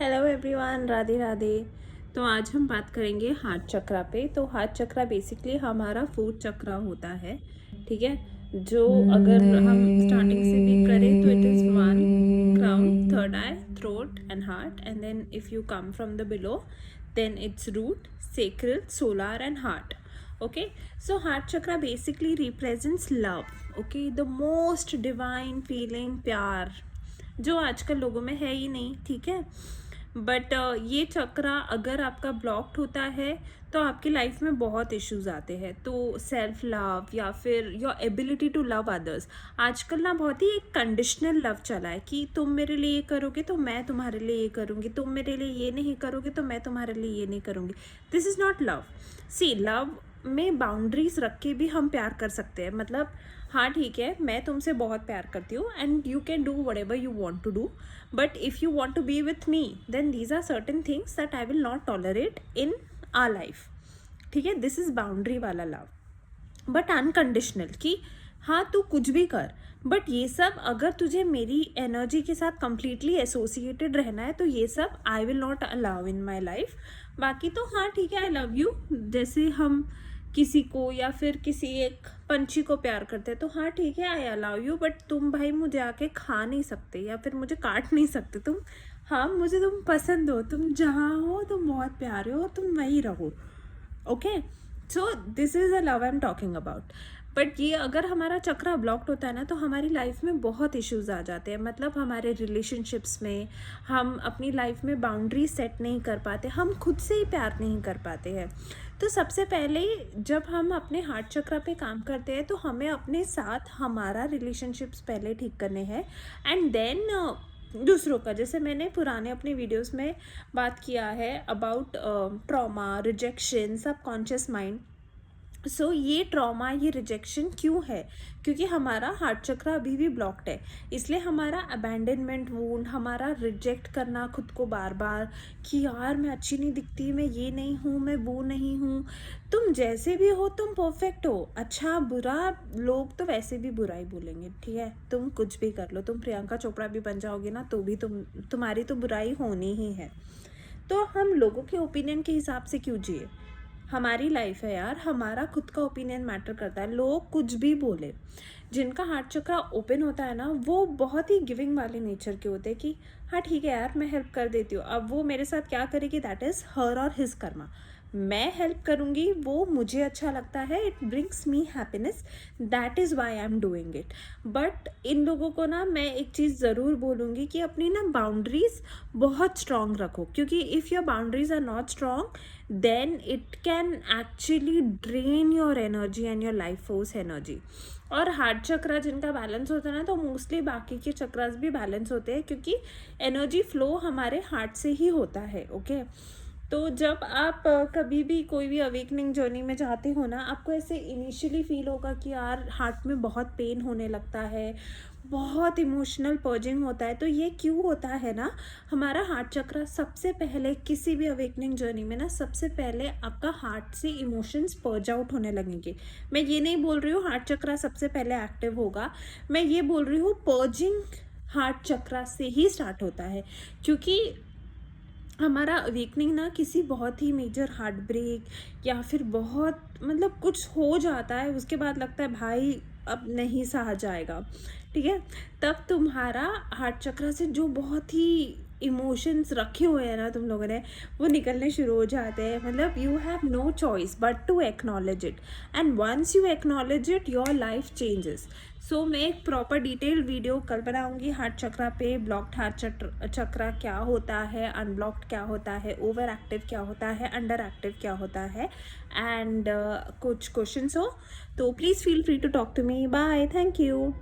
Hello everyone, Radhe Radhe. तो आज हम बात करेंगे हार्ट चक्रा पे। तो हार्ट चक्रा बेसिकली हमारा फूड चक्रा होता है, ठीक है। जो अगर हम स्टार्टिंग से भी करें तो it is one crown, third eye, throat and heart, and then if you come from the below then it's root, sacral, solar and heart. Okay, so heart chakra basically represents love, okay, the most divine feeling, प्यार, जो आजकल लोगों में है ही नहीं, ठीक है। But ये चक्रा अगर आपका ब्लॉक्ड होता है तो आपकी लाइफ में बहुत इश्यूज आते हैं। तो सेल्फ लव या फिर your ability to love others, आजकल ना बहुत ही एक कंडीशनल लव चला है कि तुम मेरे लिए ये करोगे तो मैं तुम्हारे लिए ये करूँगी, तुम मेरे लिए ये नहीं करोगे तो मैं तुम्हारे लिए ये नहीं करूँगी। This is not love. See, love में बाउंड्रीज रख के भी हम प्यार कर सकते हैं। मतलब हाँ ठीक है, मैं तुमसे बहुत प्यार करती हूँ and you can do whatever you want to do, but if you want to be with me then these are certain things that I will not tolerate in our life, ठीक है। This is boundary वाला love, but unconditional कि हाँ तू कुछ भी कर, but ये सब अगर तुझे मेरी एनर्जी के साथ कंप्लीटली एसोसिएटेड रहना है तो ये सब आई will not allow in my life. बाकी तो हाँ ठीक है, आई लव यू, जैसे हम किसी को या फिर किसी एक पंछी को प्यार करते हैं तो हाँ ठीक है, आई अलाउ यू, बट तुम भाई मुझे आके खा नहीं सकते या फिर मुझे काट नहीं सकते। तुम, हाँ मुझे तुम पसंद हो, तुम जहाँ हो तुम बहुत प्यारे हो, तुम वहीं रहो, okay. So this is the love I am talking about. But ये अगर हमारा चक्रा ब्लॉक्ड होता है ना तो हमारी लाइफ में बहुत इश्यूज आ जाते हैं। मतलब हमारे रिलेशनशिप्स में हम अपनी लाइफ में बाउंड्री सेट नहीं कर पाते, हम खुद से ही प्यार नहीं कर पाते हैं। तो सबसे पहले जब हम अपने हार्ट चक्रा पे काम करते हैं तो हमें अपने साथ हमारा रिलेशनशिप्स पहले ठीक करने हैं एंड देन दूसरों का। जैसे मैंने पुराने अपने वीडियोस में बात किया है about trauma, rejection, subconscious mind. So ये ट्रॉमा, ये रिजेक्शन क्यों है? क्योंकि हमारा हार्ट चक्रा अभी भी ब्लॉक्ड है, इसलिए हमारा अबैंडनमेंट वूंड, हमारा रिजेक्ट करना खुद को बार बार कि यार मैं अच्छी नहीं दिखती, मैं ये नहीं हूँ, मैं वो नहीं हूँ। तुम जैसे भी हो तुम परफेक्ट हो। अच्छा बुरा, लोग तो वैसे भी बुरा ही बोलेंगे, ठीक है। तुम कुछ भी कर लो, तुम प्रियंका चोपड़ा भी बन जाओगे ना तो भी तुम्हारी तो बुराई होनी ही है। तो हम लोगों के ओपिनियन के हिसाब से क्यों जिए? हमारी लाइफ है यार, हमारा खुद का ओपिनियन मैटर करता है। लोग कुछ भी बोले, जिनका हार्ट चक्रा ओपन होता है ना वो बहुत ही गिविंग वाले नेचर के होते हैं कि हाँ ठीक है यार मैं हेल्प कर देती हूँ। अब वो मेरे साथ क्या करेगी दैट इज़ हर और हिज कर्मा। मैं हेल्प करूँगी, वो मुझे अच्छा लगता है, it brings me happiness, that is why I am doing it. But in लोगों को ना मैं एक चीज़ ज़रूर बोलूँगी कि अपनी ना बाउंड्रीज बहुत स्ट्रॉन्ग रखो, क्योंकि if your boundaries are not strong then it can actually drain your energy and your life force energy। और हार्ट चक्रा जिनका बैलेंस होता है ना तो मोस्टली बाकी के चक्रास भी बैलेंस होते हैं, क्योंकि एनर्जी फ्लो हमारे हार्ट से ही होता है, ओके। तो जब आप कभी भी कोई भी अवेकनिंग जर्नी में जाते हो ना, आपको ऐसे इनिशियली फील होगा कि यार हार्ट में बहुत पेन होने लगता है, बहुत इमोशनल पर्जिंग होता है। तो ये क्यों होता है ना, हमारा हार्ट चक्रा सबसे पहले किसी भी अवेकनिंग जर्नी में ना सबसे पहले आपका हार्ट से इमोशंस पर्ज आउट होने लगेंगे। मैं ये नहीं बोल रही हूँ हार्ट चक्रा सबसे पहले एक्टिव होगा, मैं ये बोल रही हूँ पर्जिंग हार्ट चक्रा से ही स्टार्ट होता है। क्योंकि हमारा अवेकनिंग ना किसी बहुत ही मेजर हार्ट ब्रेक या फिर बहुत मतलब कुछ हो जाता है, उसके बाद लगता है भाई अब नहीं सहा जाएगा, ठीक है। तब तुम्हारा हार्ट चक्र से जो बहुत ही इमोशंस रखे हुए हैं ना तुम लोगों ने, वो निकलने शुरू हो जाते हैं। मतलब you have no choice but to acknowledge it, and once you acknowledge it your life changes. So मैं एक प्रॉपर डिटेल्ड वीडियो कल बनाऊंगी हार्ट चक्रा पे, ब्लॉक्ड हार्ट चक्रा क्या होता है, अनब्लॉक्ड क्या होता है, ओवर एक्टिव क्या होता है, अंडर एक्टिव क्या होता है, एंड कुछ क्वेश्चंस हो तो please feel free to talk to me. Bye, thank you.